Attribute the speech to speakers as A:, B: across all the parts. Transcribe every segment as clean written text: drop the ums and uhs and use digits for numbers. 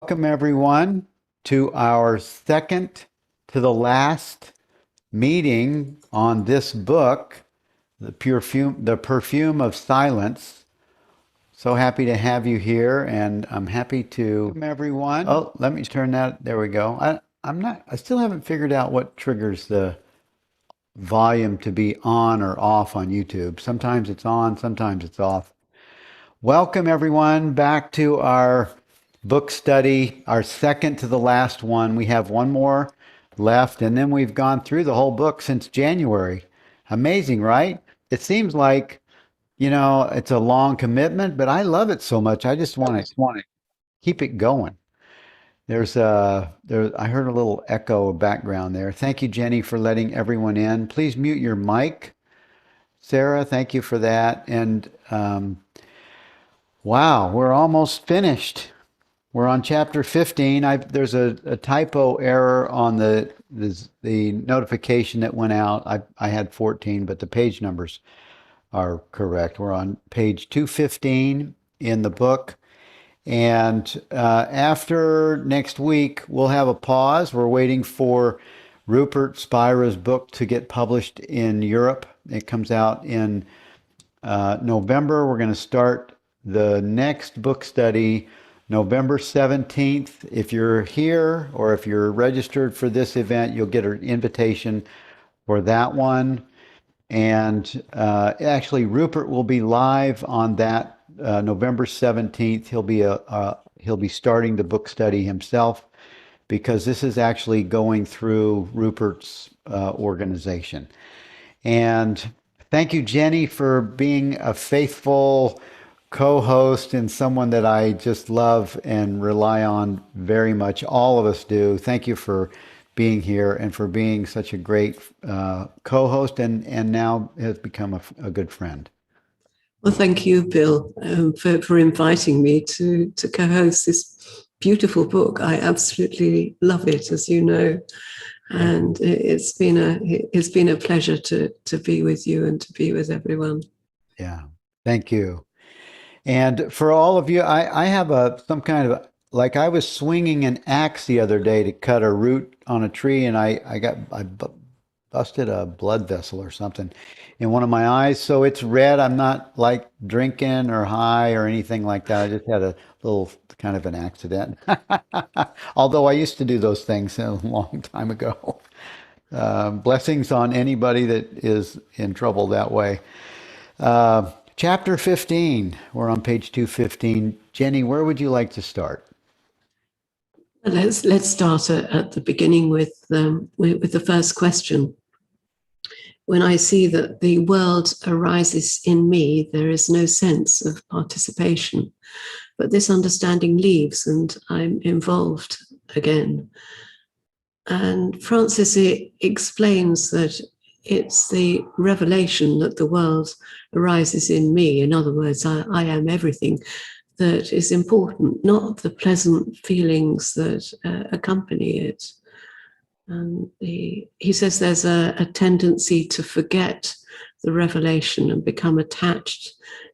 A: Welcome everyone to our second to the last meeting on this book, The Perfume of Silence. So happy to have you here, and I'm happy to welcome everyone. Oh, let me turn that. There we go. I still haven't figured out what triggers the volume to be on or off on YouTube. Sometimes it's on, sometimes it's off. Welcome everyone back to our book study, our second to the last one. We have one more left, and then we've gone through the whole book since January. Amazing, right? It seems like, it's a long commitment, but I love it so much. I just want to keep it going. I heard a little echo background there. Thank you, Jenny, for letting everyone in. Please mute your mic. Sarah, thank you for that. And wow, we're almost finished. We're on chapter 15. There's a typo error on the notification that went out. I had 14, but the page numbers are correct. We're on page 215 in the book. And after next week, we'll have a pause. We're waiting for Rupert Spira's book to get published in Europe. It comes out in November. We're going to start the next book study November 17th. If you're here or if you're registered for this event, you'll get an invitation for that one. And actually, Rupert will be live on that November 17th. He'll be starting the book study himself, because this is actually going through Rupert's organization. And thank you, Jenny, for being a faithful co-host and someone that I just love and rely on very much. All of us do. Thank you for being here and for being such a great co-host, and now has become a good friend.
B: Well, thank you, Bill, for inviting me to co-host this beautiful book. I absolutely love it, as you know, and it's been a pleasure to be with you and to be with everyone.
A: Yeah, thank you. And for all of you, I have some kind of, like, I was swinging an axe the other day to cut a root on a tree, and I busted a blood vessel or something in one of my eyes. So it's red. I'm not like drinking or high or anything like that. I just had a little kind of an accident. Although I used to do those things a long time ago. Blessings on anybody that is in trouble that way. Chapter 15, we're on page 215. Jenny, where would you like to start?
B: Let's start at the beginning with the first question. When I see that the world arises in me, there is no sense of participation, but this understanding leaves and I'm involved again. And Francis explains that it's the revelation that the world arises in me. In other words, I am everything, that is important, not the pleasant feelings that accompany it. And he says there's a tendency to forget the revelation and become attached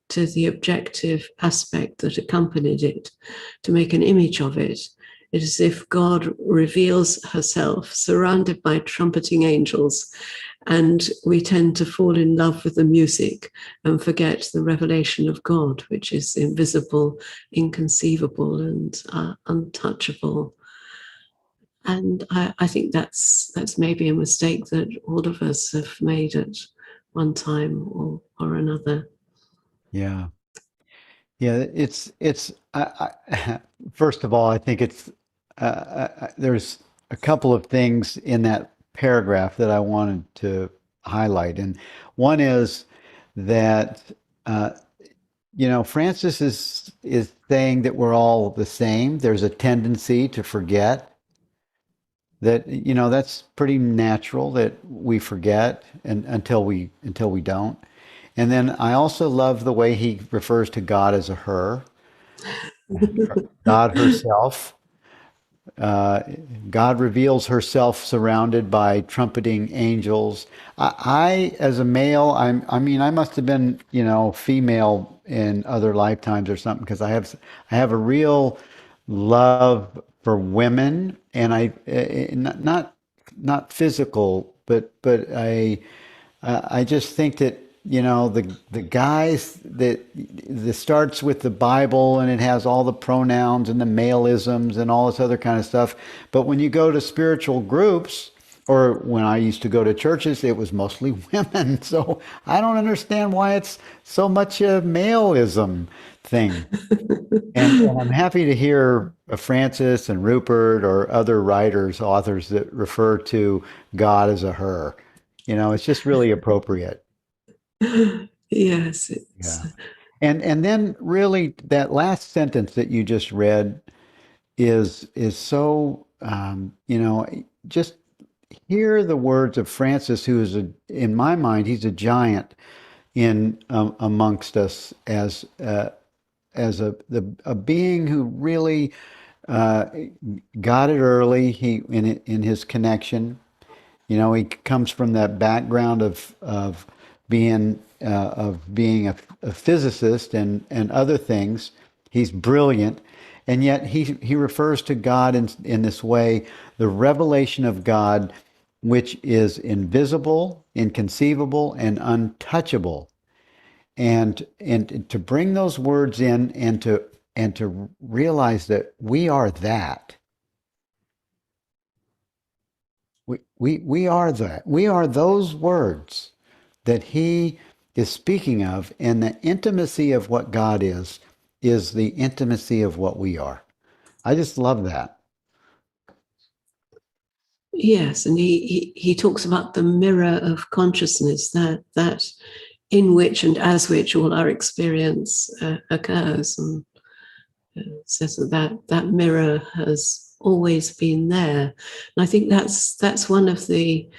B: to the objective aspect that accompanied it, to make an image of it. It is as if God reveals herself surrounded by trumpeting angels, and we tend to fall in love with the music and forget the revelation of God, which is invisible, inconceivable, and untouchable. And I think that's maybe a mistake that all of us have made at one time or another.
A: Yeah. Yeah, first of all, I think there's a couple of things in that paragraph that I wanted to highlight. And one is that, Francis is saying that we're all the same. There's a tendency to forget that, that's pretty natural that we forget until we don't. And then I also love the way he refers to God as a her, God herself. God reveals herself surrounded by trumpeting angels. As a male, I mean, I must have been, female in other lifetimes or something, because I have a real love for women, and not physical, but I just think that, the guys that starts with the Bible, and it has all the pronouns and the maleisms and all this other kind of stuff. But when you go to spiritual groups, or when I used to go to churches, it was mostly women. So I don't understand why it's so much a maleism thing. And I'm happy to hear Francis and Rupert or other writers, authors that refer to God as a her. It's just really appropriate.
B: Yes,
A: Yeah. And then really that last sentence that you just read is so, just hear the words of Francis, who is in my mind, he's a giant in amongst us as a being who really uh, got it early. He in his connection. He comes from that background of being a physicist and other things. He's brilliant, and yet he refers to God in this way, the revelation of God, which is invisible, inconceivable, and untouchable. And to bring those words in, and to realize that we are that. We are that. We are those words that he is speaking of, and the intimacy of what God is the intimacy of what we are. I just love that.
B: yes, and he talks about the mirror of consciousness, that in which and as which all our experience occurs, and says that mirror has always been there. And I think that's one of the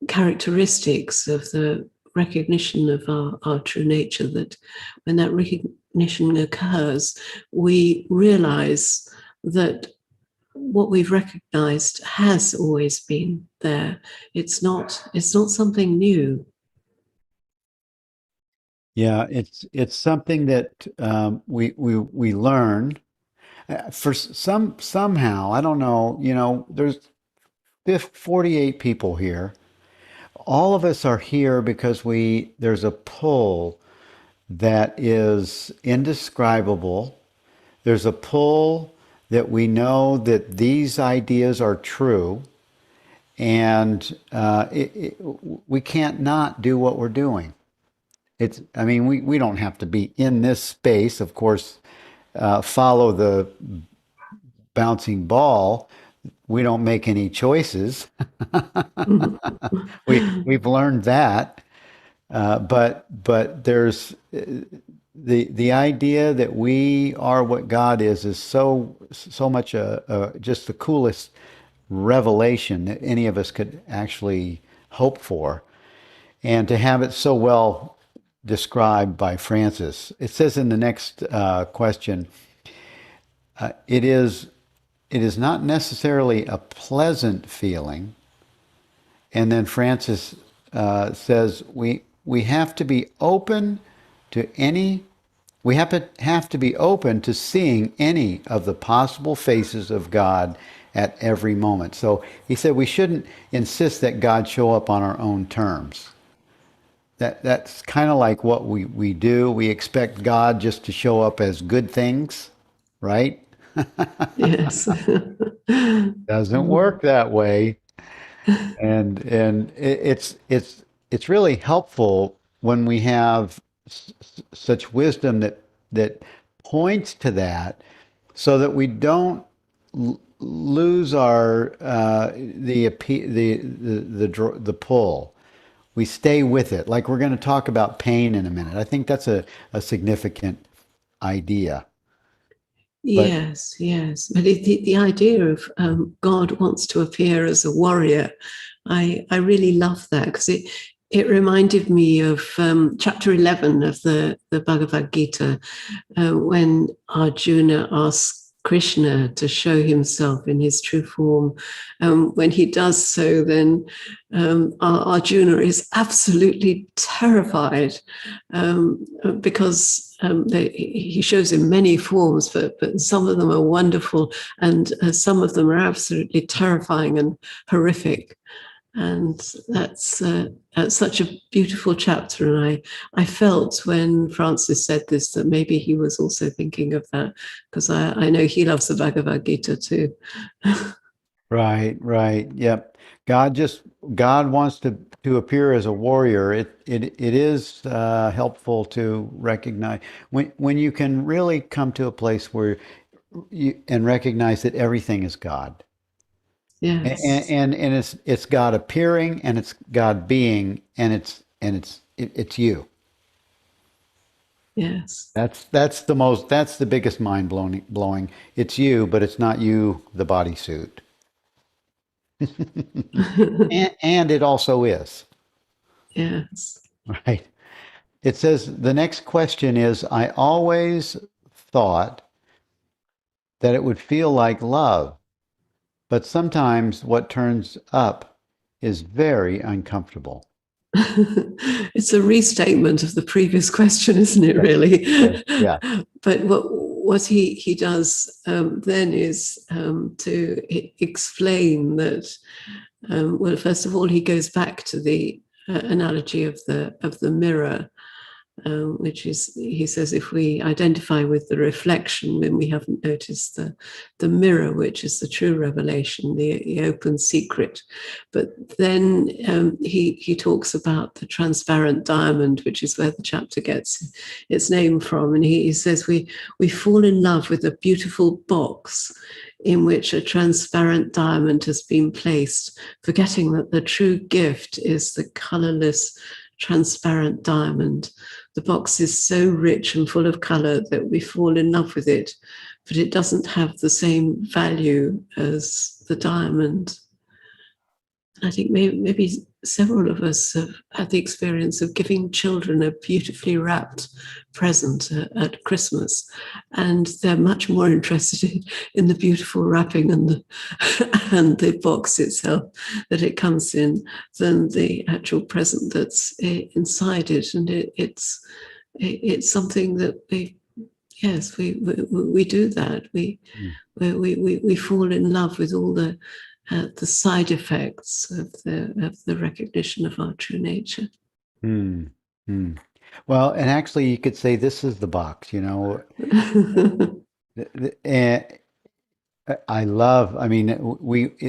B: characteristics of the recognition of our true nature, that when that recognition occurs, we realize that what we've recognized has always been there. It's not something new.
A: Yeah, it's something that we learn for somehow. I don't know. There's 48 people here. All of us are here because there's a pull that is indescribable. There's a pull that we know that these ideas are true, and we can't not do what we're doing. I mean, we don't have to be in this space, of course, follow the bouncing ball. We don't make any choices. We've learned that. But there's the idea that we are what God is so much just the coolest revelation that any of us could actually hope for, and to have it so well described by Francis. It says in the next question, it is not necessarily a pleasant feeling. And then Francis says we have to be open to any. We have to be open to seeing any of the possible faces of God at every moment. So he said we shouldn't insist that God show up on our own terms. That's kind of like what we do. We expect God just to show up as good things, right?
B: Yes.
A: Doesn't work that way. And it's really helpful when we have such wisdom that points to that, so that we don't lose our the pull. We stay with it. Like we're going to talk about pain in a minute. I think that's a significant idea. But
B: Yes. But the idea of God wants to appear as a warrior, I really love that, because it reminded me of chapter 11 of the Bhagavad Gita, when Arjuna asks Krishna to show himself in his true form. When he does so, then Arjuna is absolutely terrified because he shows in many forms, but some of them are wonderful and some of them are absolutely terrifying and horrific. And that's such a beautiful chapter. And I felt when Francis said this that maybe he was also thinking of that, because I know he loves the Bhagavad Gita too.
A: Right. Yep. God wants to appear as a warrior. It is helpful to recognize when you can really come to a place where you and recognize that everything is God.
B: Yes.
A: And it's God appearing and it's God being and it's you.
B: Yes.
A: That's the biggest mind blowing. It's you, but it's not you, the bodysuit. And it also is.
B: Yes.
A: Right. It says the next question is, I always thought that it would feel like love, but sometimes what turns up is very uncomfortable.
B: It's a restatement of the previous question, isn't it, really?
A: Yeah.
B: But what he does then is to explain that, well, first of all, he goes back to the analogy of the mirror, which is, he says, if we identify with the reflection, then we haven't noticed the mirror, which is the true revelation, the open secret. But then he talks about the transparent diamond, which is where the chapter gets its name from. And he says we fall in love with a beautiful box in which a transparent diamond has been placed, forgetting that the true gift is the colorless, transparent diamond. The box is so rich and full of color that we fall in love with it, but it doesn't have the same value as the diamond. I think maybe several of us have had the experience of giving children a beautifully wrapped present at Christmas, and they're much more interested in the beautiful wrapping and the box itself that it comes in than the actual present that's inside it. And it's something that we do that. We fall in love with all the side effects of the recognition of our true nature.
A: Hmm. Hmm. Well, and actually, you could say this is the box. And I love. I mean,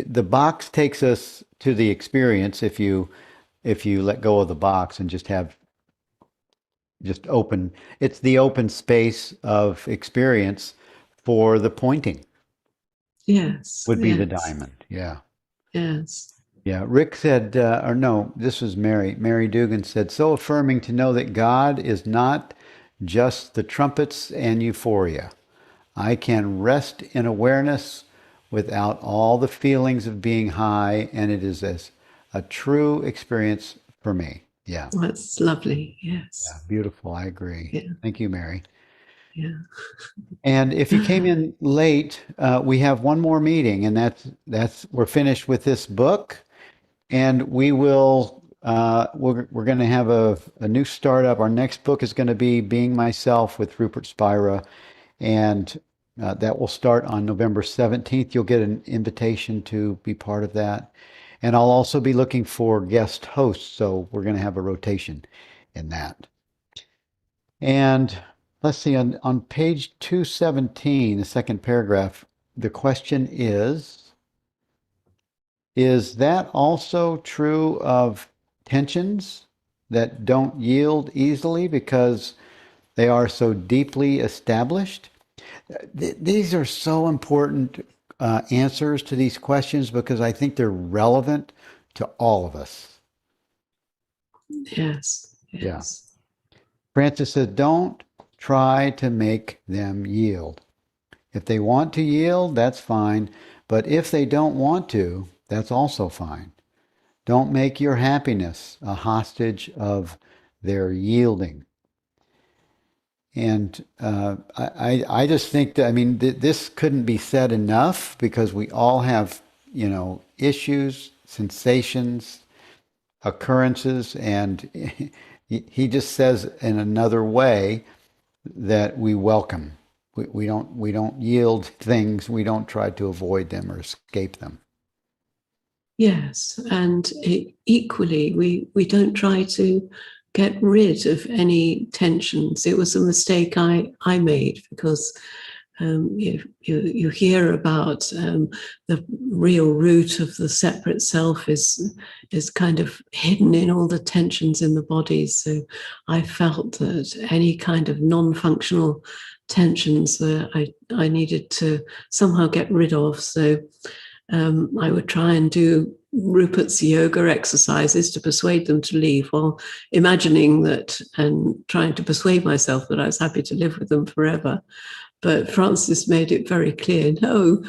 A: the box takes us to the experience. If you let go of the box and just open, it's the open space of experience for the pointing.
B: Yes.
A: Would be the diamond. Yeah.
B: Yes.
A: Yeah, Rick said, or no, this was Mary. Mary Dugan said, so affirming to know that God is not just the trumpets and euphoria. I can rest in awareness without all the feelings of being high, and it is as a true experience for me. Yeah.
B: That's lovely. Yes.
A: Yeah, beautiful. I agree.
B: Yeah.
A: Thank you, Mary.
B: Yeah.
A: And if you came in late, we have one more meeting, and that's we're finished with this book. And we will, we're going to have a new startup. Our next book is going to be Being Myself with Rupert Spira. And that will start on November 17th. You'll get an invitation to be part of that. And I'll also be looking for guest hosts. So we're going to have a rotation in that. And let's see, on page 217, the second paragraph, the question is that also true of tensions that don't yield easily because they are so deeply established? These are so important answers to these questions because I think they're relevant to all of us.
B: Yes.
A: Yeah. Francis says, don't try to make them yield. If they want to yield, that's fine. But if they don't want to, that's also fine. Don't make your happiness a hostage of their yielding. And I just think that, I mean, this couldn't be said enough because we all have, issues, sensations, occurrences, and he just says in another way that we welcome. We don't yield things. We don't try to avoid them or escape them.
B: Yes, and equally, we don't try to get rid of any tensions. It was a mistake I made because you hear about the real root of the separate self is kind of hidden in all the tensions in the body. So I felt that any kind of non-functional tensions I needed to somehow get rid of. So I would try and do Rupert's yoga exercises to persuade them to leave, while imagining that and trying to persuade myself that I was happy to live with them forever. But Francis made it very clear, no,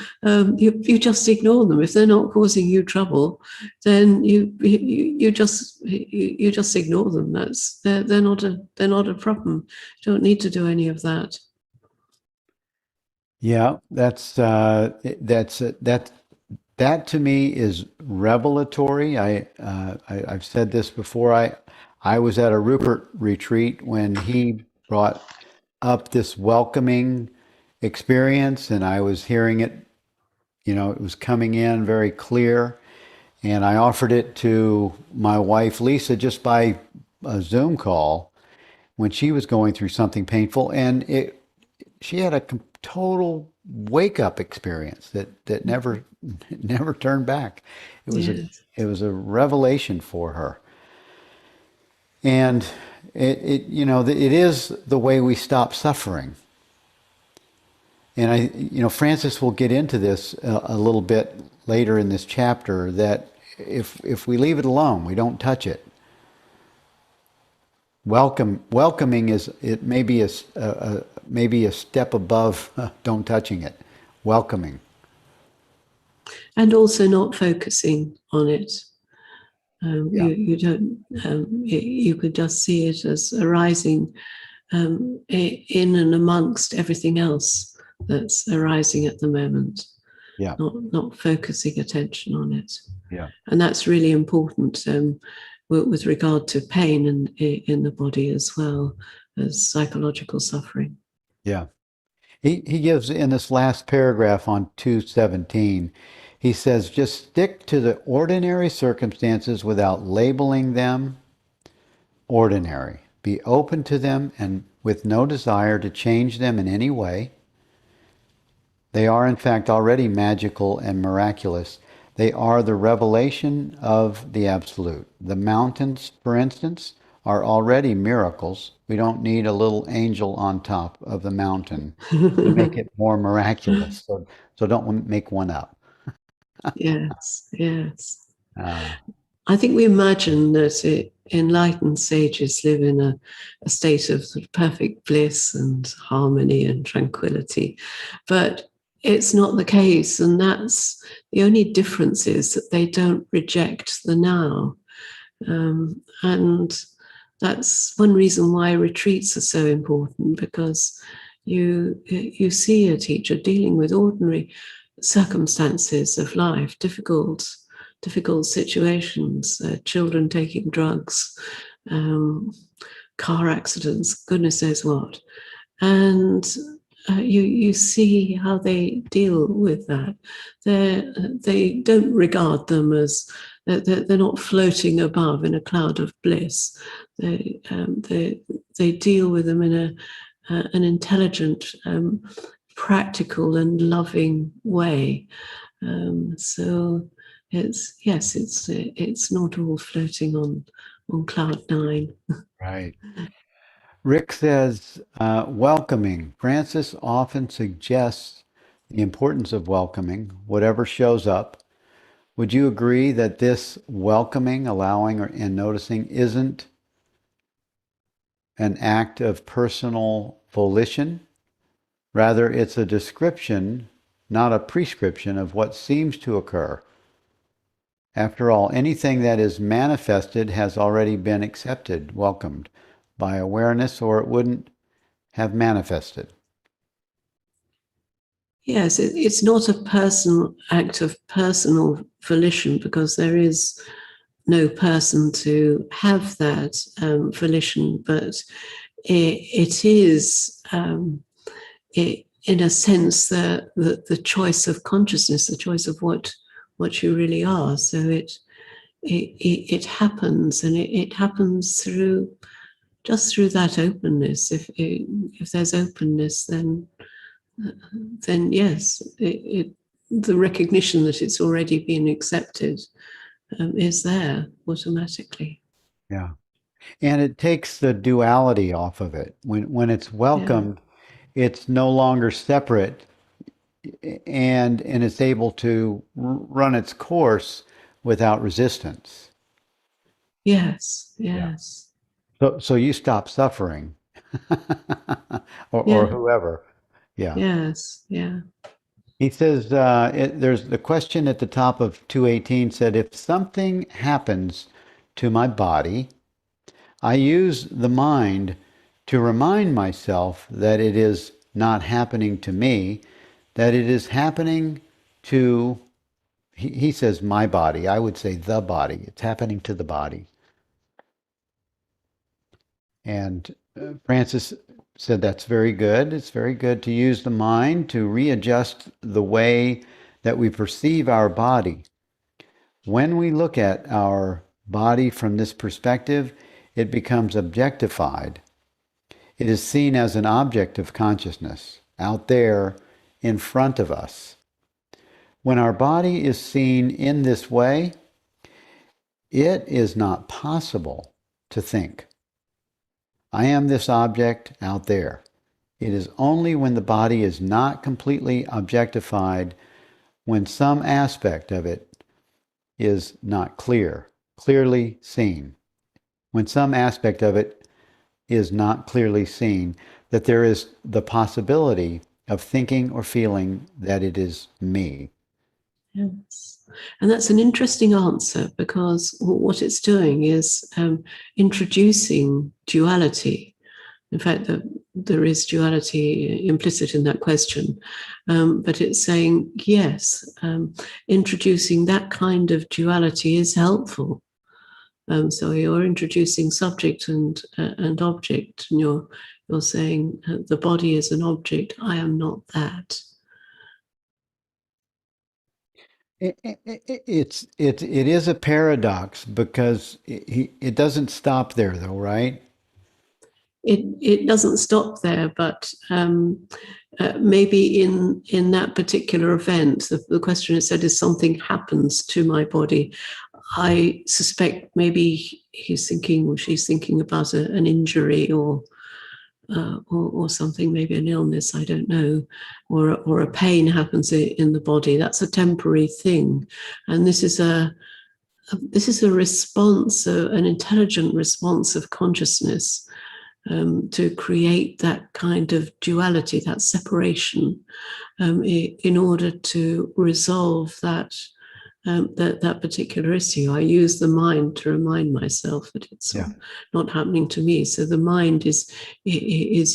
B: you just ignore them. If they're not causing you trouble, then you just ignore them. They're not a problem. You don't need to do any of that.
A: Yeah, that to me is revelatory. I've said this before. I was at a Rupert retreat when he brought up this welcoming experience, and I was hearing it. It was coming in very clear, and I offered it to my wife Lisa just by a Zoom call when she was going through something painful, and she had a total wake up experience that never turned back. It was
B: Yes.
A: a revelation for her, and it is the way we stop suffering. And Francis will get into this a little bit later in this chapter, that if we leave it alone, we don't touch it. Welcoming is, it may be maybe a step above don't touching it. Welcoming.
B: And also not focusing on it.
A: Yeah.
B: You don't. You could just see it as arising in and amongst everything else that's arising at the moment.
A: Yeah.
B: Not focusing attention on it.
A: Yeah.
B: And that's really important with regard to pain in the body as well as psychological suffering.
A: Yeah. He gives in this last paragraph on 217, he says, just stick to the ordinary circumstances without labeling them ordinary. Be open to them and with no desire to change them in any way. They are, in fact, already magical and miraculous. They are the revelation of the Absolute. The mountains, for instance, are already miracles. We don't need a little angel on top of the mountain to make it more miraculous. So don't make one up.
B: Yes.
A: Uh,
B: I think we imagine that enlightened sages live in a state of sort of perfect bliss and harmony and tranquility, but it's not the case. And that's the only difference, is that they don't reject the now. And that's one reason why retreats are so important, because you see a teacher dealing with ordinary circumstances of life, difficult situations, children taking drugs, car accidents, goodness knows what. And you see how they deal with that. They don't regard them as, they're not floating above in a cloud of bliss. They deal with them in an intelligent, practical and loving way. So it's not all floating on cloud nine.
A: right. Rick says, welcoming. Francis often suggests the importance of welcoming whatever shows up. Would you agree that this welcoming, allowing, and noticing isn't an act of personal volition? Rather, it's a description, not a prescription, of what seems to occur. After all, anything that is manifested has already been accepted, welcomed by awareness, or it wouldn't have manifested.
B: Yes, it's not a personal act of personal volition, because there is no person to have that volition, but it is, in a sense, the choice of consciousness, the choice of what you really are. So it happens, and it happens through that openness. If there's openness, then yes, the recognition that it's already been accepted is there automatically.
A: Yeah. And it takes the duality off of it. When it's welcomed, it's no longer separate, and it's able to run its course without resistance.
B: Yes,
A: Yeah.
B: yes.
A: So you stop suffering, or
B: Yeah,
A: whoever. Yeah.
B: yes, yeah.
A: He says, there's the question at the top of 218 said, if something happens to my body, I use the mind to remind myself that it is not happening to me, that it is happening to, he says, my body. I would say the body. It's happening to the body. And Francis said that's very good. It's very good to use the mind to readjust the way that we perceive our body. When we look at our body from this perspective, it becomes objectified. It is seen as an object of consciousness out there in front of us. When our body is seen in this way, it is not possible to think, I am this object out there. It is only when the body is not completely objectified, when some aspect of it is not clearly seen. When some aspect of it is not clearly seen, that there is the possibility of thinking or feeling that it is me.
B: Yes. And that's an interesting answer, because what it's doing is introducing duality. In fact, there is duality implicit in that question, but it's saying, yes, introducing that kind of duality is helpful. So you're introducing subject and object, and you're saying the body is an object. I am not that.
A: It is a paradox, because it doesn't stop there, though, right?
B: It doesn't stop there, but maybe in that particular event, the question is said is something happens to my body. I suspect maybe he's thinking or she's thinking about an injury or something, maybe an illness, I don't know, or a pain happens in the body. That's a temporary thing, and this is a response, an intelligent response of consciousness to create that kind of duality, that separation, in order to resolve that particular issue. I use the mind to remind myself that it's not happening to me. So the mind is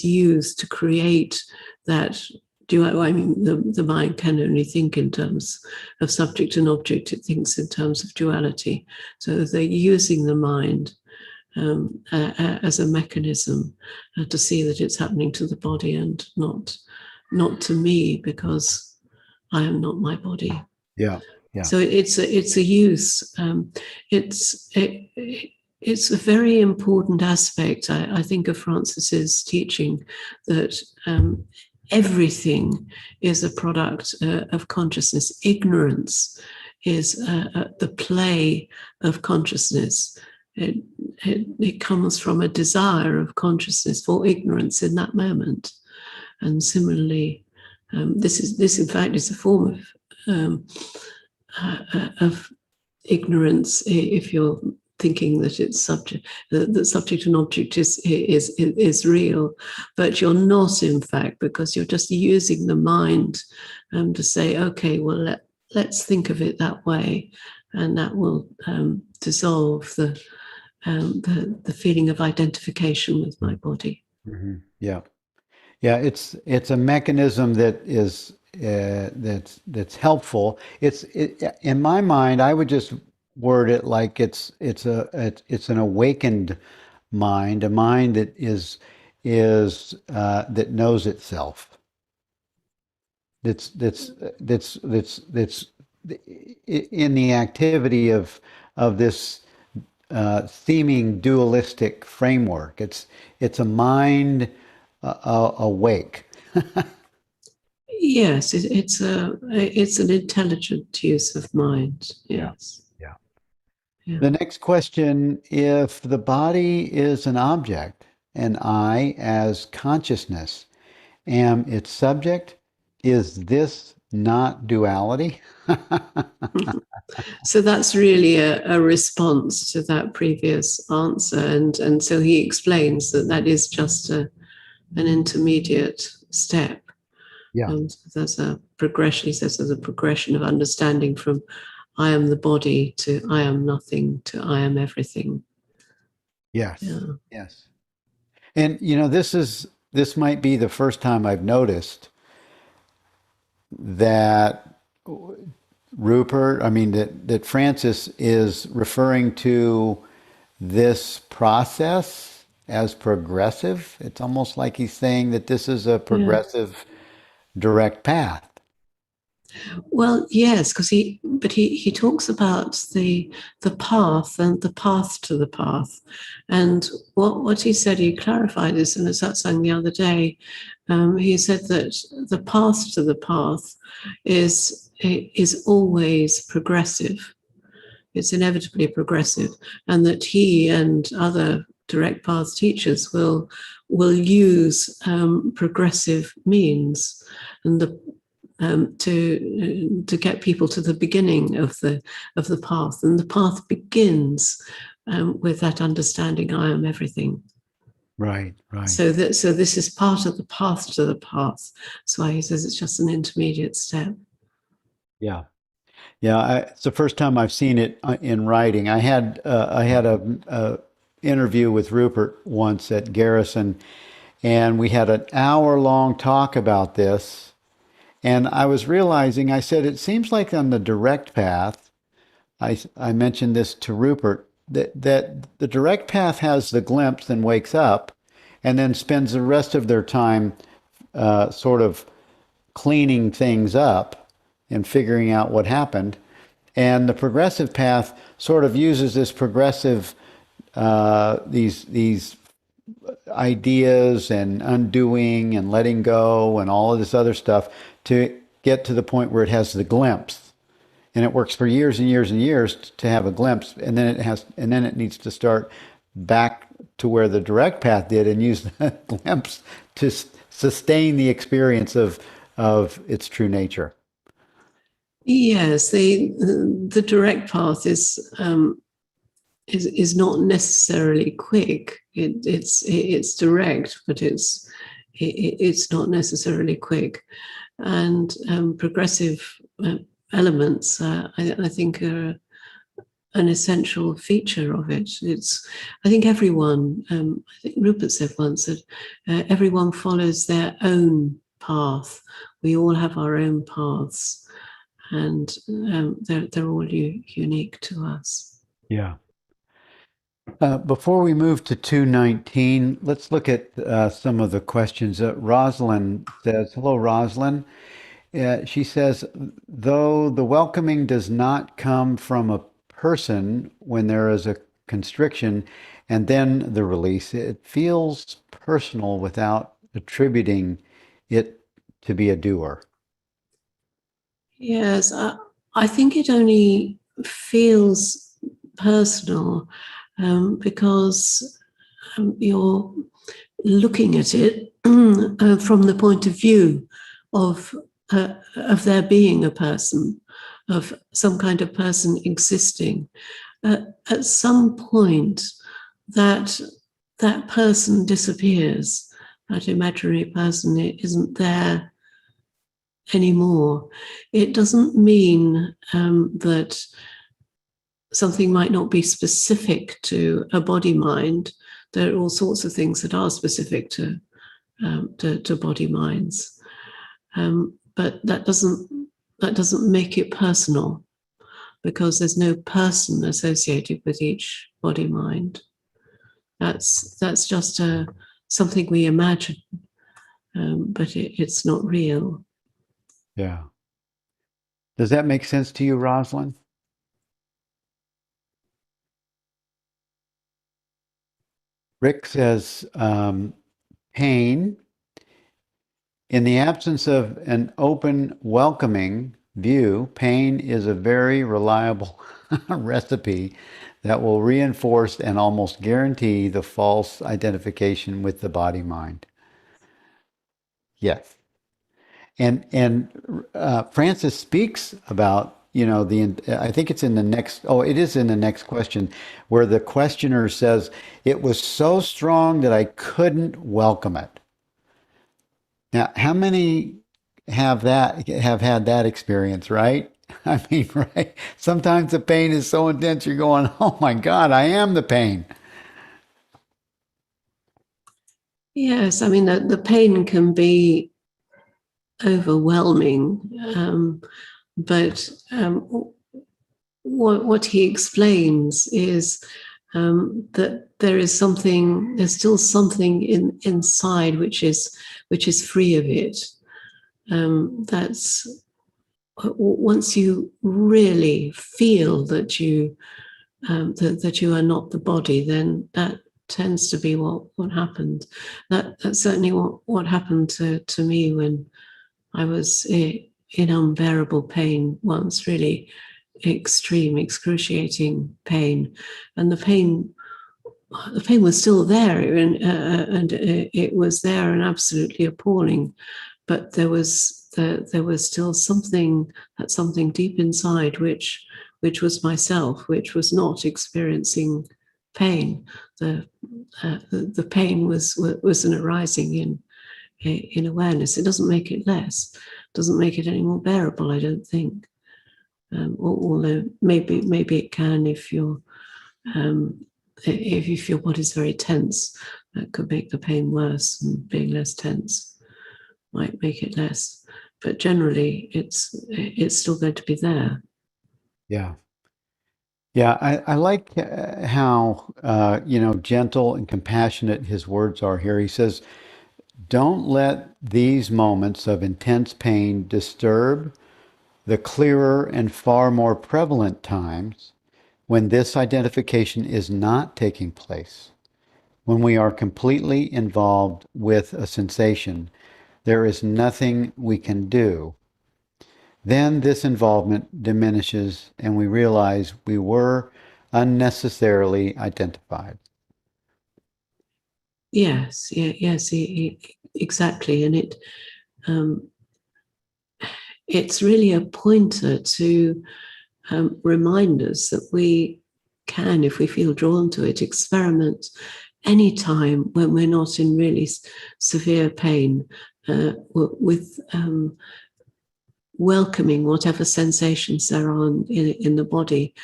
B: used to create that duality. I mean, the mind can only think in terms of subject and object. It thinks in terms of duality. So they're using the mind as a mechanism to see that it's happening to the body and not to me, because I am not my body.
A: Yeah. Yeah.
B: So it's a use. It's a very important aspect, I think, of Francis's teaching, that everything is a product of consciousness. Ignorance is the play of consciousness. It comes from a desire of consciousness for ignorance in that moment. And similarly, this in fact is a form of ignorance, if you're thinking that it's subject, that subject and object is real, but you're not, in fact, because you're just using the mind to say, okay, well, let's think of it that way, and that will dissolve the feeling of identification with my body.
A: Mm-hmm. Yeah. Yeah, it's a mechanism that is that's helpful. In my mind, I would just word it like it's an awakened mind, a mind that is that knows itself. That's in the activity of this theming dualistic framework. It's a mind awake.
B: Yes, it's an intelligent use of mind.
A: Yeah.
B: Yes.
A: Yeah.
B: Yeah.
A: The next question, if the body is an object and I, as consciousness, am its subject, is this not duality?
B: So that's really a response to that previous answer. And so he explains that that is just an intermediate step.
A: Yeah.
B: There's a progression, he says there's a progression of understanding from I am the body to I am nothing to I am everything.
A: Yes.
B: Yeah.
A: Yes. And this might be the first time I've noticed that that Francis is referring to this process as progressive. It's almost like he's saying that this is a progressive direct path.
B: Well, yes, he talks about the path and the path to the path, and what he said, he clarified this in a satsang the other day. He said that the path to the path is always progressive. It's inevitably progressive, and that he and other direct path teachers will use progressive means, and to get people to the beginning of the path, and the path begins with that understanding I am everything.
A: Right, right.
B: So this is part of the path to the path. That's why he says it's just an intermediate step.
A: Yeah. Yeah, it's the first time I've seen it in writing. I had a interview with Rupert once at Garrison, and we had an hour-long talk about this. And I was realizing, I said, it seems like on the direct path, I mentioned this to Rupert, that the direct path has the glimpse and wakes up, and then spends the rest of their time sort of cleaning things up and figuring out what happened. And the progressive path sort of uses this progressive, these ideas and undoing and letting go and all of this other stuff to get to the point where it has the glimpse. And it works for years and years and years to have a glimpse, and then it needs to start back to where the direct path did and use the glimpse to sustain the experience of its true nature.
B: Yes, the direct path is not necessarily quick. It's direct, but it's not necessarily quick. And progressive elements, I think, are an essential feature of it. I think everyone, I think Rupert said once that everyone follows their own path. We all have our own paths, and they're all unique to us.
A: Yeah. Before we move to 219, let's look at some of the questions. Rosalind says, hello, Rosalind. She says, though the welcoming does not come from a person when there is a constriction and then the release, it feels personal without attributing it to be a doer.
B: Yes, I think it only feels personal because you're looking at it from the point of view of there being a person, of some kind of person existing. At some point, that person disappears. That imaginary person isn't there anymore. It doesn't mean that something might not be specific to a body mind. There are all sorts of things that are specific to to body minds. But that doesn't make it personal, because there's no person associated with each body mind. That's just something we imagine, but it's not real.
A: Yeah. Does that make sense to you, Rosalind? Rick says, pain, in the absence of an open, welcoming view, pain is a very reliable recipe that will reinforce and almost guarantee the false identification with the body mind. Yes. And Francis speaks about, I think it's in the next, it is in the next question, where the questioner says, it was so strong that I couldn't welcome it. Now, how many have had that experience, right? I mean, right? Sometimes the pain is so intense, you're going, oh my God, I am the pain.
B: Yes, I mean, the pain can be overwhelming, but what he explains is that there's still something inside which is free of it. That's once you really feel that you are not the body, then that tends to be what happened. That's certainly what happened to me when I was in unbearable pain once, really extreme, excruciating pain, and the pain was still there, and it was there and absolutely appalling. But there was still something deep inside which was myself, which was not experiencing pain. The pain was an arising in awareness. It doesn't make it less, doesn't make it any more bearable, I don't think. Although maybe it can if your body's very tense, that could make the pain worse, and being less tense might make it less. But generally, it's still going to be there.
A: Yeah. Yeah, I like how, gentle and compassionate his words are here. He says, don't let these moments of intense pain disturb the clearer and far more prevalent times when this identification is not taking place. When we are completely involved with a sensation, there is nothing we can do. Then this involvement diminishes and we realize we were unnecessarily identified.
B: Yes, exactly. And it's really a pointer to remind us that we can, if we feel drawn to it, experiment anytime when we're not in really severe pain, with welcoming whatever sensations there are in the body.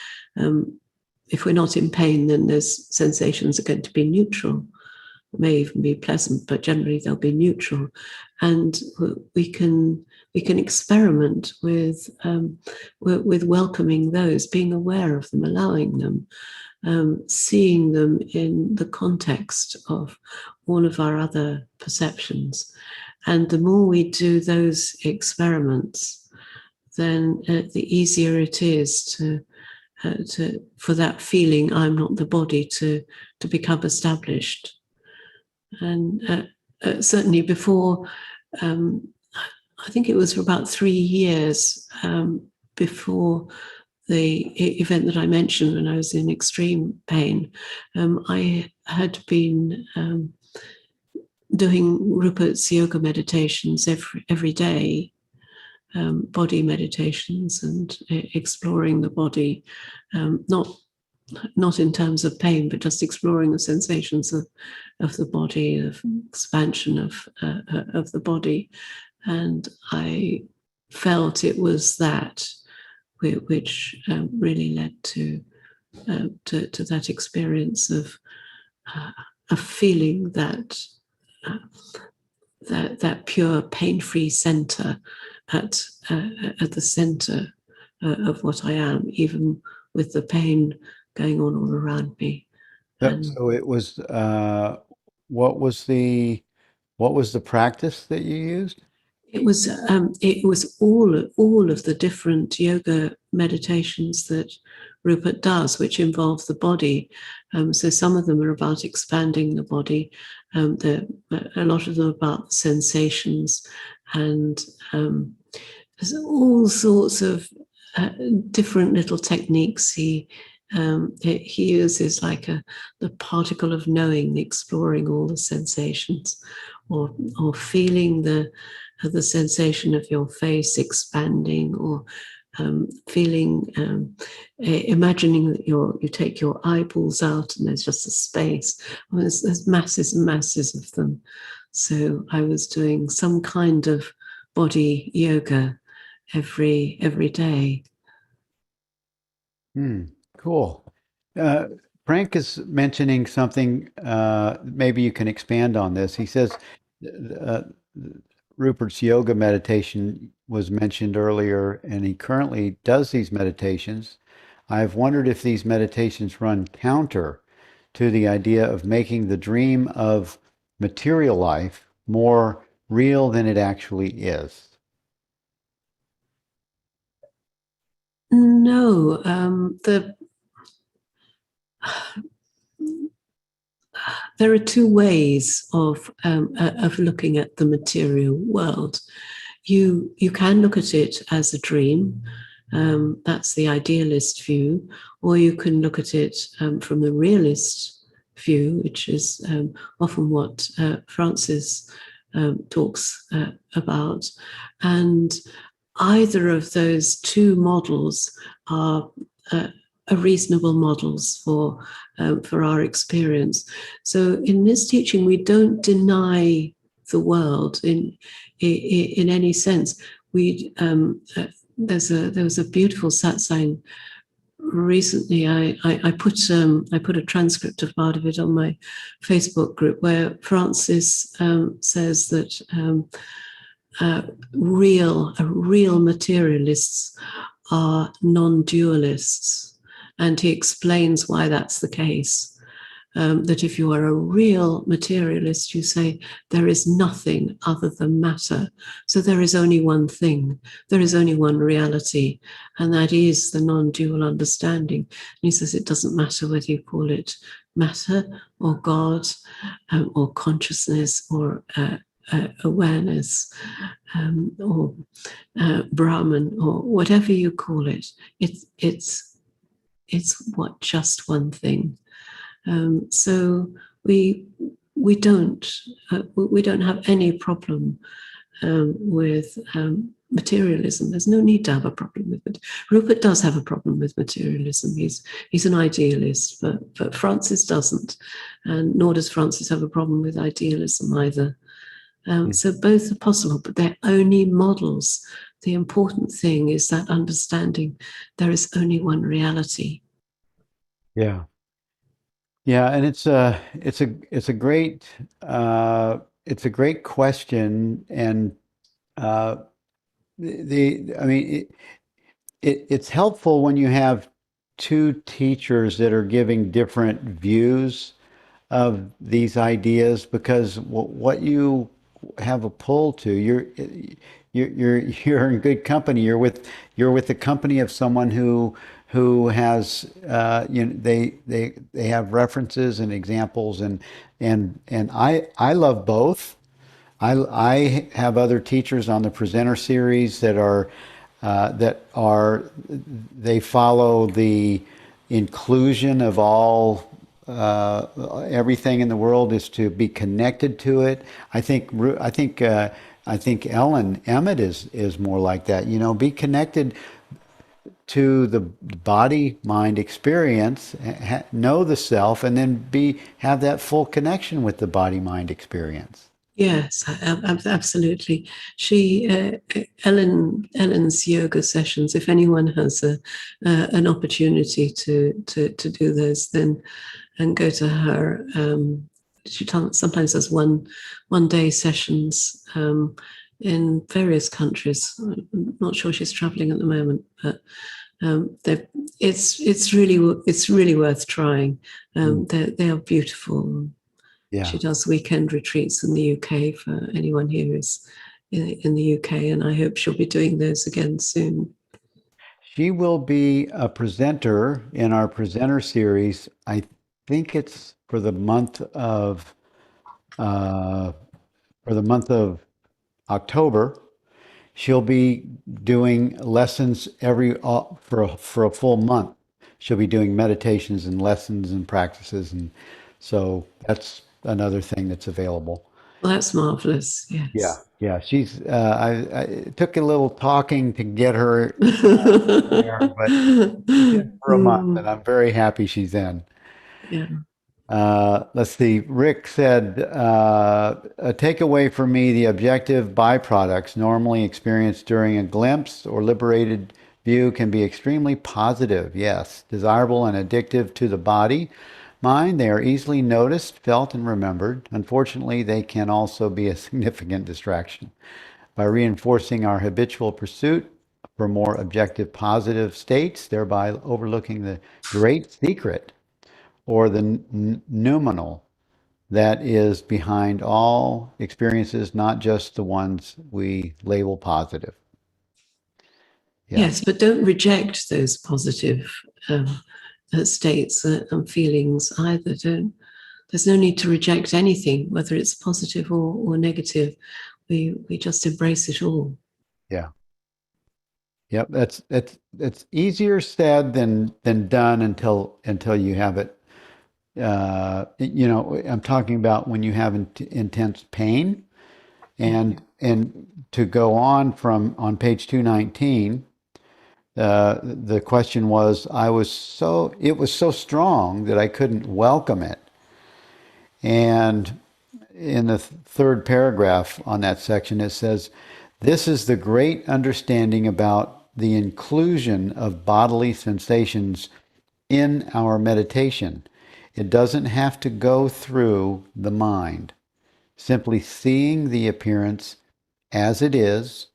B: If we're not in pain, then those sensations are going to be neutral. May even be pleasant, but generally they'll be neutral, and we can experiment with welcoming those, being aware of them, allowing them, seeing them in the context of all of our other perceptions. And the more we do those experiments, then the easier it is for that feeling, I'm not the body, to become established. And certainly before, I think it was for about 3 years before the event that I mentioned when I was in extreme pain, I had been doing Rupert's yoga meditations every day, body meditations, and exploring the body, not in terms of pain, but just exploring the sensations of the body, of expansion of the body. And I felt it was that which really led to that experience of feeling that that pure pain-free center at the center of what I am, even with the pain going on all around me. And
A: So it was what was the practice that you used?
B: it was all of the different yoga meditations that Rupert does, which involve the body. So some of them are about expanding the body. A lot of them about sensations, and there's all sorts of different little techniques he uses, like the particle of knowing, exploring all the sensations, or feeling the sensation of your face expanding, or feeling, imagining that you take your eyeballs out and there's just a space. Well, there's masses and masses of them. So I was doing some kind of body yoga every day.
A: Cool. Frank is mentioning something. Maybe you can expand on this. He says uh, Rupert's yoga meditation was mentioned earlier, and he currently does these meditations. I've wondered if these meditations run counter to the idea of making the dream of material life more real than it actually is.
B: No, there are two ways of looking at the material world. You can look at it as a dream. That's the idealist view, or you can look at it from the realist view, which is often what Francis talks about. And either of those two models are reasonable models for our experience. So in this teaching, we don't deny the world in any sense. We there was a beautiful satsang recently. I put a transcript of part of it on my Facebook group, where Francis says that real materialists are non-dualists, and he explains why that's the case. That if you are a real materialist, you say there is nothing other than matter. So there is only one thing, there is only one reality, and that is the non-dual understanding. And he says it doesn't matter whether you call it matter or God, or consciousness, or awareness, or Brahman, or whatever you call it. It's just one thing. So we don't have any problem with materialism. There's no need to have a problem with it. Rupert does have a problem with materialism. He's an idealist, but Francis doesn't, and nor does Francis have a problem with idealism either. So both are possible, but they're only models. The important thing is that understanding there is only one reality.
A: Yeah. Yeah, and it's a great it's a great question, and uh, I mean it's helpful when you have two teachers that are giving different views of these ideas, because what you have a pull to, you're in good company. You're with the company of someone who has they have references and examples, and I love both. I have other teachers on the presenter series that are they follow the inclusion of all everything in the world is to be connected to it. I think Ellen Emmett is more like that. Be connected to the body mind experience, know the self, and then have that full connection with the body mind experience.
B: Yes, absolutely. Ellen's yoga sessions, if anyone has an opportunity to do those, then and go to her she sometimes does one day sessions in various countries. I'm not sure she's traveling at the moment, but it's really worth trying. They are beautiful.
A: Yeah.
B: She does weekend retreats in the UK for anyone here is in the UK, and I hope she'll be doing those again soon.
A: She will be a presenter in our presenter series. I think it's for the month of uh, October. She'll be doing lessons for a full month. She'll be doing meditations and lessons and practices, and so that's another thing that's available.
B: Well, that's marvelous.
A: Yeah,
B: Yes.
A: yeah. She's. It took a little talking to get her there, but she's in for a month, and I'm very happy she's in.
B: Yeah.
A: Let's see. Rick said, a takeaway for me, the objective byproducts normally experienced during a glimpse or liberated view can be extremely positive, yes, desirable and addictive to the body, mind. They are easily noticed, felt, and remembered. Unfortunately, they can also be a significant distraction. By reinforcing our habitual pursuit for more objective positive states, thereby overlooking the great secret or the noumenal that is behind all experiences, not just the ones we label positive. Yeah.
B: Yes, but don't reject those positive states and feelings either. There's no need to reject anything, whether it's positive or negative. We just embrace it all.
A: Yeah. Yep. That's easier said than done until you have it. I'm talking about when you have intense pain, and to go on page 219. The question was, it was so strong that I couldn't welcome it. And in the third paragraph on that section, it says, this is the great understanding about the inclusion of bodily sensations in our meditation. It doesn't have to go through the mind. Simply seeing the appearance as it is,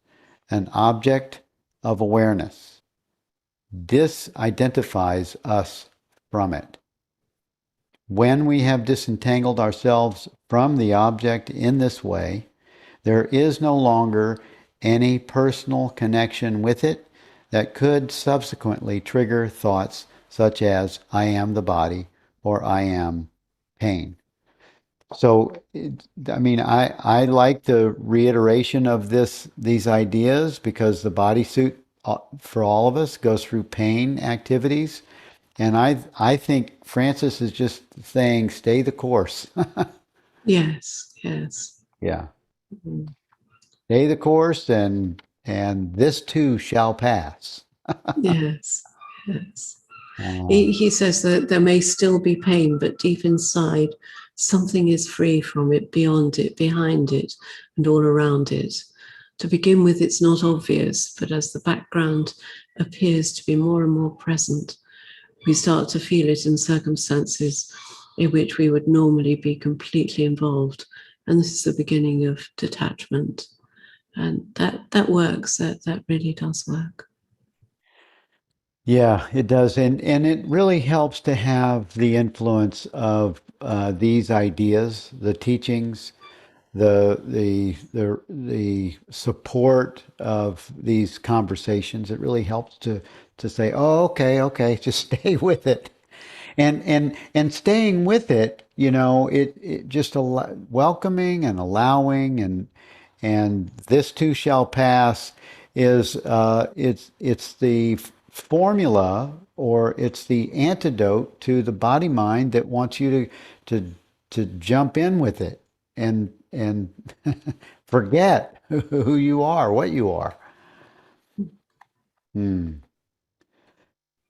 A: an object of awareness, disidentifies us from it. When we have disentangled ourselves from the object in this way, there is no longer any personal connection with it that could subsequently trigger thoughts such as, I am the body, or I am pain. So, I like the reiteration of these ideas, because the bodysuit for all of us goes through pain activities. And I think Francis is just saying, stay the course.
B: Yes.
A: Yeah.
B: Mm.
A: Stay the course, and this too shall pass.
B: Yes.
A: Um,
B: He says that there may still be pain, but deep inside, something is free from it, beyond it, behind it, and all around it. To begin with, it's not obvious, but as the background appears to be more and more present, we start to feel it in circumstances in which we would normally be completely involved. And this is the beginning of detachment. And that works, that really does work.
A: Yeah, it does, and it really helps to have the influence of these ideas, the teachings, the support of these conversations. It really helps to say, oh, okay, just stay with it, and staying with it. It just welcoming and allowing, and this too shall pass is it's the formula, or it's the antidote to the body mind that wants you to jump in with it and forget who you are, what you are.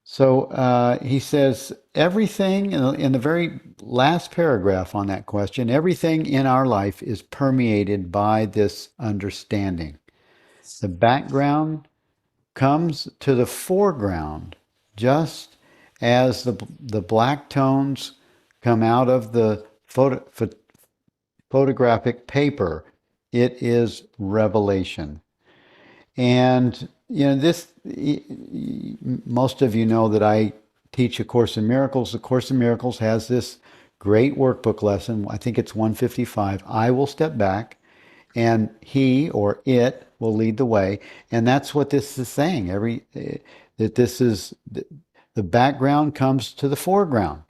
A: So he says, everything in the very last paragraph on that question, everything in our life is permeated by this understanding. The background comes to the foreground, just as the black tones come out of the photographic paper. It is revelation. And this, most of you know that I teach A Course in Miracles. The Course in Miracles has this great workbook lesson. I think it's 155. I will step back and he or it will lead the way. And that's what this is saying. That this is the background comes to the foreground.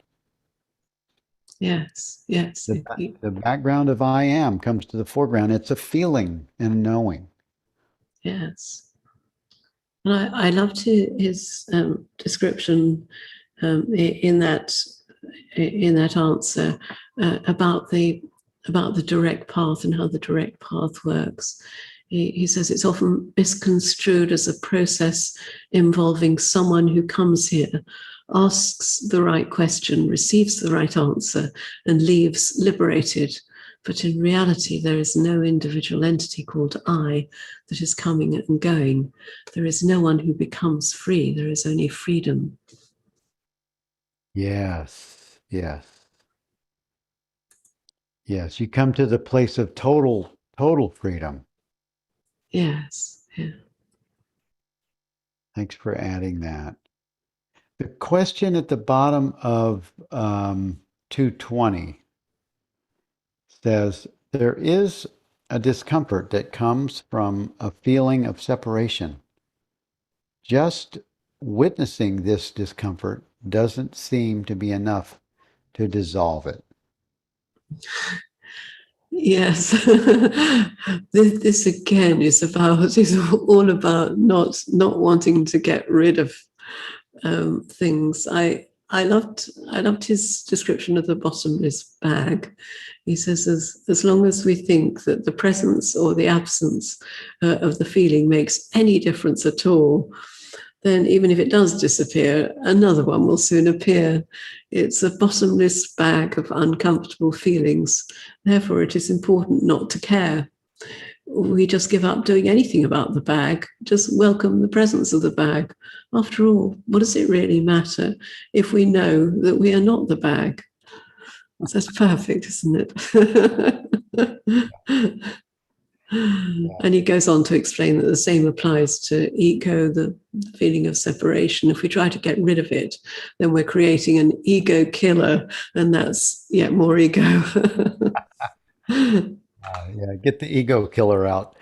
B: Yes, yes.
A: The background of I am comes to the foreground. It's a feeling and a knowing.
B: Yes. And I loved his description in that answer about the direct path and how the direct path works. He says it's often misconstrued as a process involving someone who comes here, asks the right question, receives the right answer, and leaves liberated. But in reality, there is no individual entity called I that is coming and going. There is no one who becomes free. There is only freedom.
A: Yes, yes. Yes, you come to the place of total freedom.
B: Yes, yeah.
A: Thanks for adding that. The question at the bottom of 220 says, there is a discomfort that comes from a feeling of separation. Just witnessing this discomfort doesn't seem to be enough to dissolve it.
B: Yes, this again is all about not wanting to get rid of things. I loved his description of the bottomless bag. He says, as long as we think that the presence or the absence of the feeling makes any difference at all, then even if it does disappear, another one will soon appear. It's a bottomless bag of uncomfortable feelings. Therefore, it is important not to care. We just give up doing anything about the bag, just welcome the presence of the bag. After all, what does it really matter if we know that we are not the bag? That's perfect, isn't it? And he goes on to explain that the same applies to ego, the feeling of separation. If we try to get rid of it, then we're creating an ego killer, and that's yet more ego.
A: Yeah, get the ego killer out.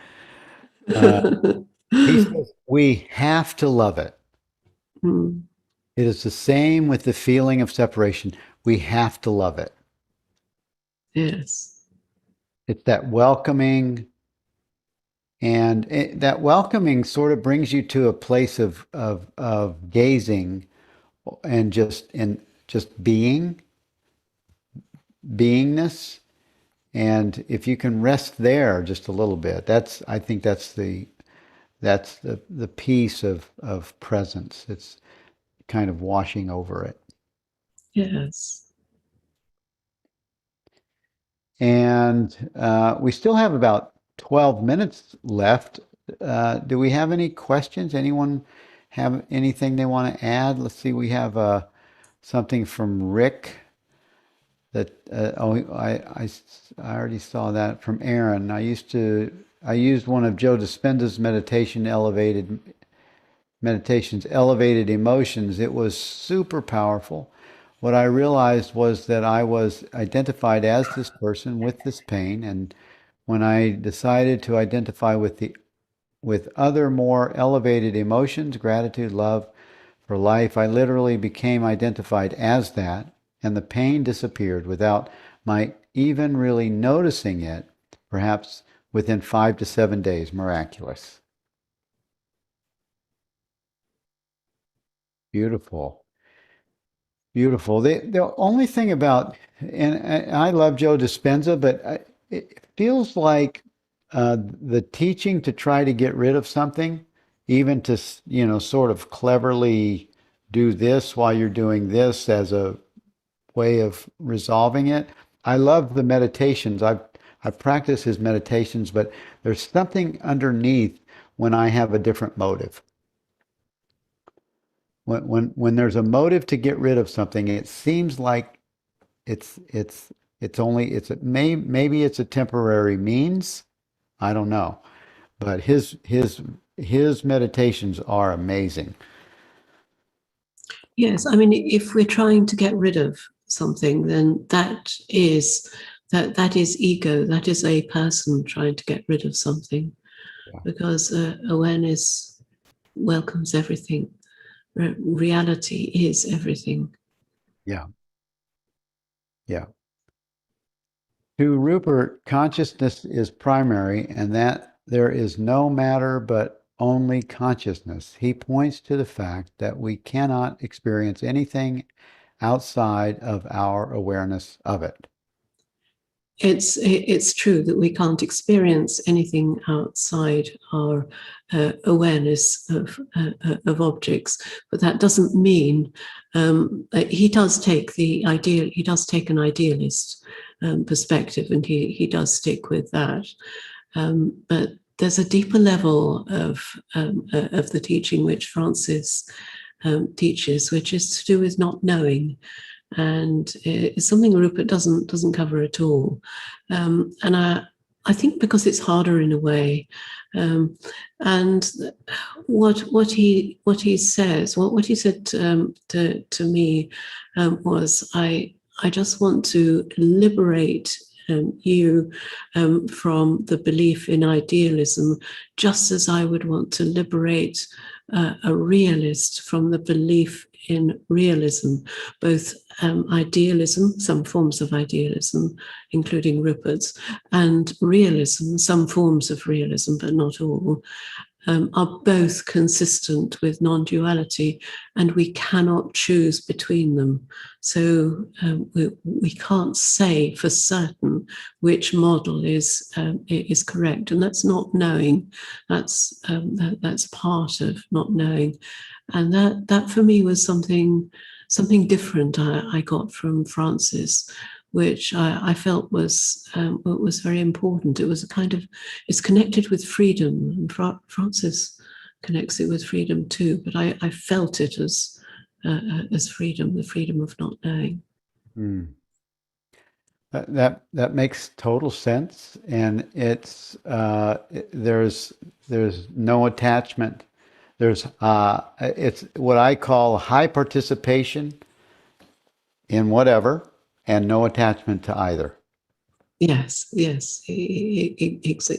A: He says, we have to love it.
B: Mm.
A: It is the same with the feeling of separation. We have to love it.
B: Yes.
A: It's that welcoming, and that welcoming sort of brings you to a place of gazing and just beingness. And if you can rest there just a little bit, I think that's the piece of presence. It's kind of washing over it.
B: Yes.
A: And we still have about 12 minutes left. Do we have any questions? Anyone have anything they want to add? Let's see. We have something from Rick. I already saw that from Aaron. I used one of Joe Dispenza's meditations, elevated emotions. It was super powerful. What I realized was that I was identified as this person with this pain, and when I decided to identify with other more elevated emotions, gratitude, love for life, I literally became identified as that. And the pain disappeared without my even really noticing it, perhaps within 5 to 7 days. Miraculous. Beautiful. Beautiful. The only thing about, and I love Joe Dispenza, but it feels like the teaching to try to get rid of something, even to, sort of cleverly do this while you're doing this as a way of resolving it. I love the meditations. I've practiced his meditations, but there's something underneath when I have a different motive. When there's a motive to get rid of something, it seems like it's Maybe it's a temporary means. I don't know. But his meditations are amazing.
B: Yes, I mean, if we're trying to get rid of something, then that is ego. That is a person trying to get rid of something, because awareness welcomes everything. Reality is everything.
A: Yeah. Yeah. To Rupert, consciousness is primary, and that there is no matter but only consciousness. He points to the fact that we cannot experience anything outside of our awareness of it.
B: It's true that we can't experience anything outside our awareness of objects, but that doesn't mean he does take an idealist perspective, and he does stick with that. But there's a deeper level of the teaching which Francis teaches, which is to do with not knowing. And it's something Rupert doesn't cover at all. And I think because it's harder in a way. And what he says, what he said to me was, I just want to liberate you from the belief in idealism, just as I would want to liberate a realist from the belief in realism, both idealism, some forms of idealism, including Rupert's, and realism, some forms of realism, but not all, are both consistent with non-duality, and we cannot choose between them. So we can't say for certain which model is correct, and that's not knowing. That's part of not knowing, and that for me was something different I got from Francis, which I felt was very important. It was it's connected with freedom, and Francis connects it with freedom too. But I felt it as freedom, the freedom of not knowing.
A: Mm. That makes total sense, and there's no attachment. It's what I call high participation in whatever, and no attachment to either.
B: Yes,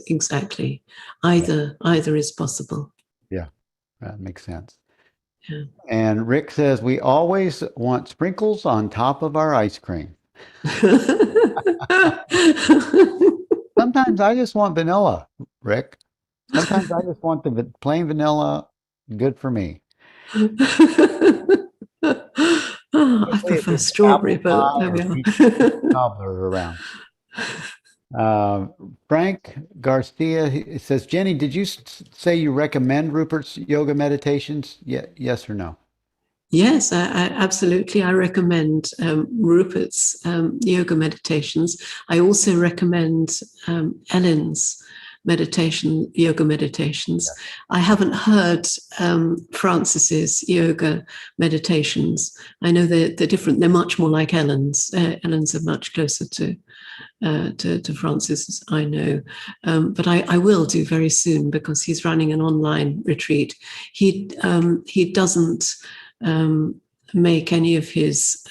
B: exactly. Either is possible.
A: Yeah, that makes sense.
B: Yeah.
A: And Rick says, we always want sprinkles on top of our ice cream. Sometimes I just want vanilla, Rick. Sometimes I just want the plain vanilla. Good for me.
B: I prefer strawberry, but there we are.
A: Cobbler around. Frank Garcia says, Jenny, did you say you recommend Rupert's yoga meditations? Yes or no?
B: Yes, absolutely. I recommend Rupert's yoga meditations. I also recommend Ellen's yoga meditations. Yeah. I haven't heard Francis's yoga meditations. I know they're different. They're much more like Ellen's. Ellen's are much closer to Francis, I know. But I will do very soon, because he's running an online retreat. He doesn't make any of his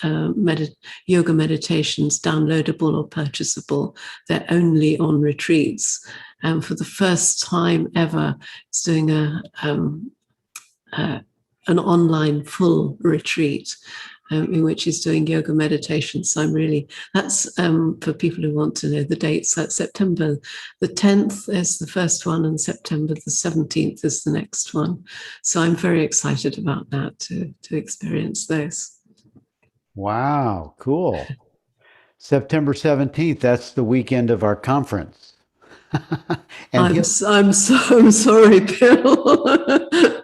B: yoga meditations downloadable or purchasable. They're only on retreats. And for the first time ever, it's doing an online full retreat in which he's doing yoga meditation. So that's for people who want to know the dates. That's September the 10th is the first one, and September the 17th is the next one. So I'm very excited about that, to experience those.
A: Wow, cool. September 17th, that's the weekend of our conference.
B: And I'm sorry, Bill.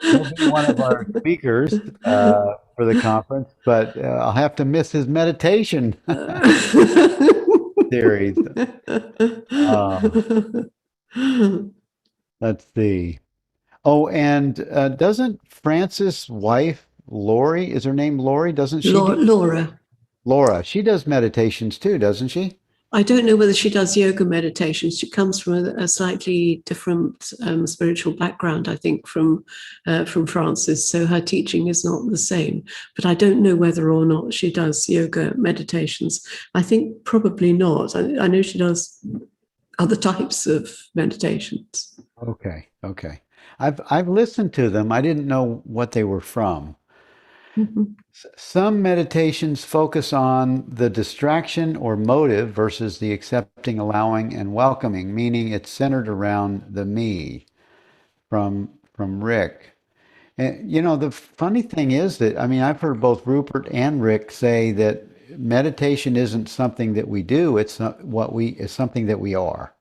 A: He'll be one of our speakers for the conference, but I'll have to miss his meditation series. Let's see. Oh, and doesn't Francis' wife, Lori, is her name Lori? Doesn't she?
B: Laura.
A: Laura. She does meditations too, doesn't she?
B: I don't know whether she does yoga meditation. She comes from a slightly different spiritual background, I think, from Francis. So her teaching is not the same. But I don't know whether or not she does yoga meditations. I think probably not. I know she does other types of meditations.
A: Okay, okay. I've listened to them. I didn't know what they were from.
B: Mhm.
A: Some meditations focus on the distraction or motive versus the accepting, allowing, and welcoming, meaning it's centered around the me from Rick. And the funny thing is that I mean I've heard both Rupert and Rick say that meditation isn't something that we do, it's something that we are.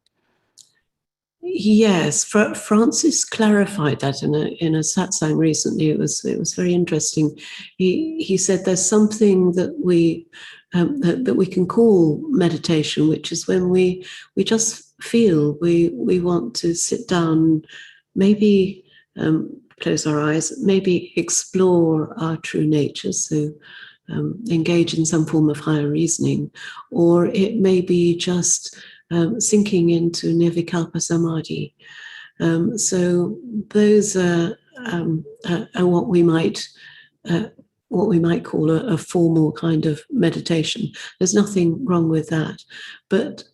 B: Yes, Francis clarified that in a satsang recently. It was very interesting. He said there's something that that we can call meditation, which is when we just feel we want to sit down, maybe close our eyes, maybe explore our true nature. So engage in some form of higher reasoning, or it may be just sinking into nirvikalpa samadhi. So those are what we might call a formal kind of meditation. There's nothing wrong with that, but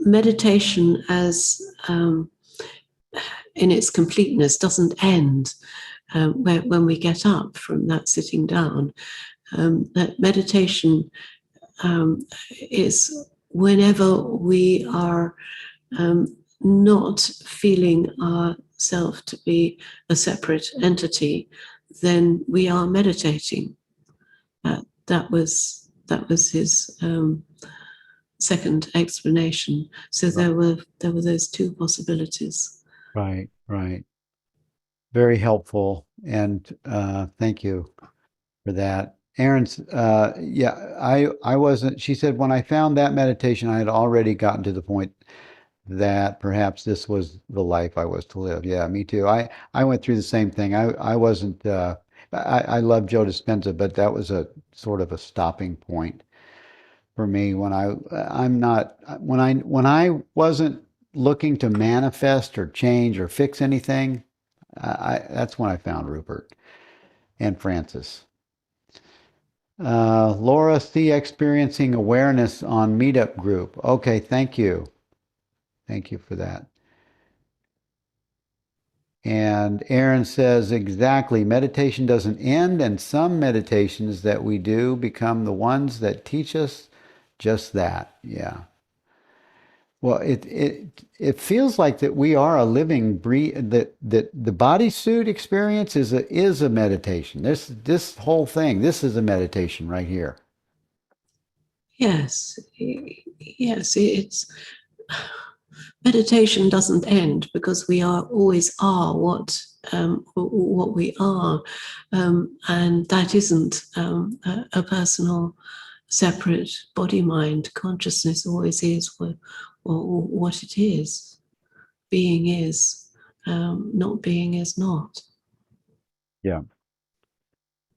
B: meditation as in its completeness doesn't end when we get up from that sitting down. That meditation is whenever we are not feeling ourselves to be a separate entity, then we are meditating. That was his second explanation. So there were those two possibilities.
A: Right, right. Very helpful, and thank you for that. Aaron's, yeah, I wasn't, she said, when I found that meditation, I had already gotten to the point that perhaps this was the life I was to live. Yeah, me too. I went through the same thing. I wasn't, I love Joe Dispenza, but that was a sort of a stopping point for me when I wasn't looking to manifest or change or fix anything. That's when I found Rupert and Francis. Laura C. Experiencing Awareness on Meetup Group. Okay, thank you. Thank you for that. And Aaron says, exactly, meditation doesn't end, and some meditations that we do become the ones that teach us just that. Yeah. Well, it feels like that we are a living breed, that the bodysuit experience is a meditation. This whole thing, this is a meditation right here.
B: Yes, it's meditation doesn't end because we always are what we are, and that isn't a personal, separate body, mind, consciousness. Always is what it is. Being is, not being is not.
A: Yeah.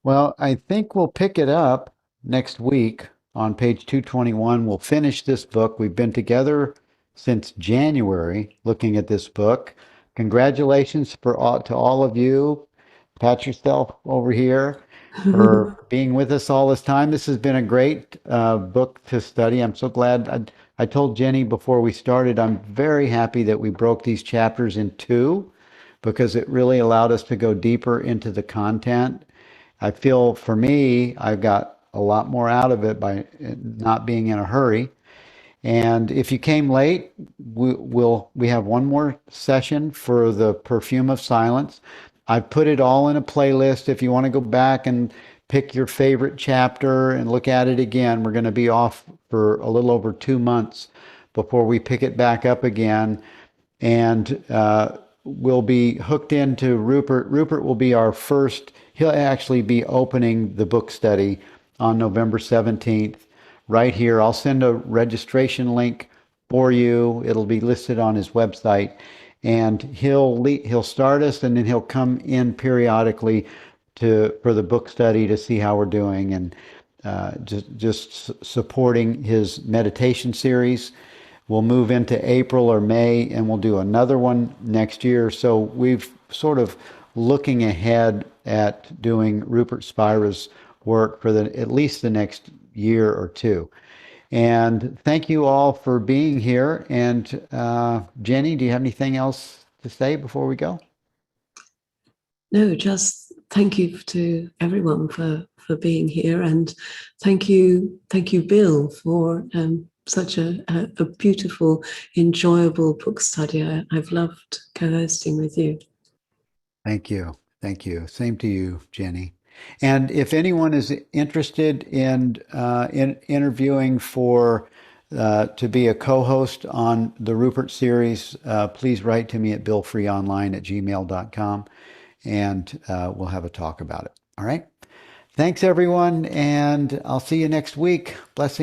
A: Well, I think we'll pick it up next week on page 221. We'll finish this book. We've been together since January looking at this book. Congratulations to all of you. Pat yourself over here for being with us all this time. This has been a great book to study. I'm so glad. I told Jenny before we started, I'm very happy that we broke these chapters in two because it really allowed us to go deeper into the content. I feel for me, I've got a lot more out of it by not being in a hurry. And if you came late, we have one more session for the Perfume of Silence. I put it all in a playlist. If you want to go back and pick your favorite chapter and look at it again, we're going to be off for a little over 2 months before we pick it back up again. And we'll be hooked into Rupert. Rupert will be our first, he'll actually be opening the book study on November 17th right here. I'll send a registration link for you. It'll be listed on his website. And he'll start us, and then he'll come in periodically for the book study to see how we're doing. And just supporting his meditation series. We'll move into April or May, and we'll do another one next year. So we've sort of looking ahead at doing Rupert Spira's work for at least the next year or two. And thank you all for being here. And Jenny, do you have anything else to say before we go?
B: No, just thank you to everyone for being here, and thank you, Bill, for such a beautiful, enjoyable book study. I've loved co-hosting with you.
A: Thank you. Thank you. Same to you, Jenny. And if anyone is interested in interviewing for to be a co-host on the Rupert series, please write to me at billfreeonline@gmail.com, and we'll have a talk about it. All right. Thanks, everyone, and I'll see you next week. Blessings.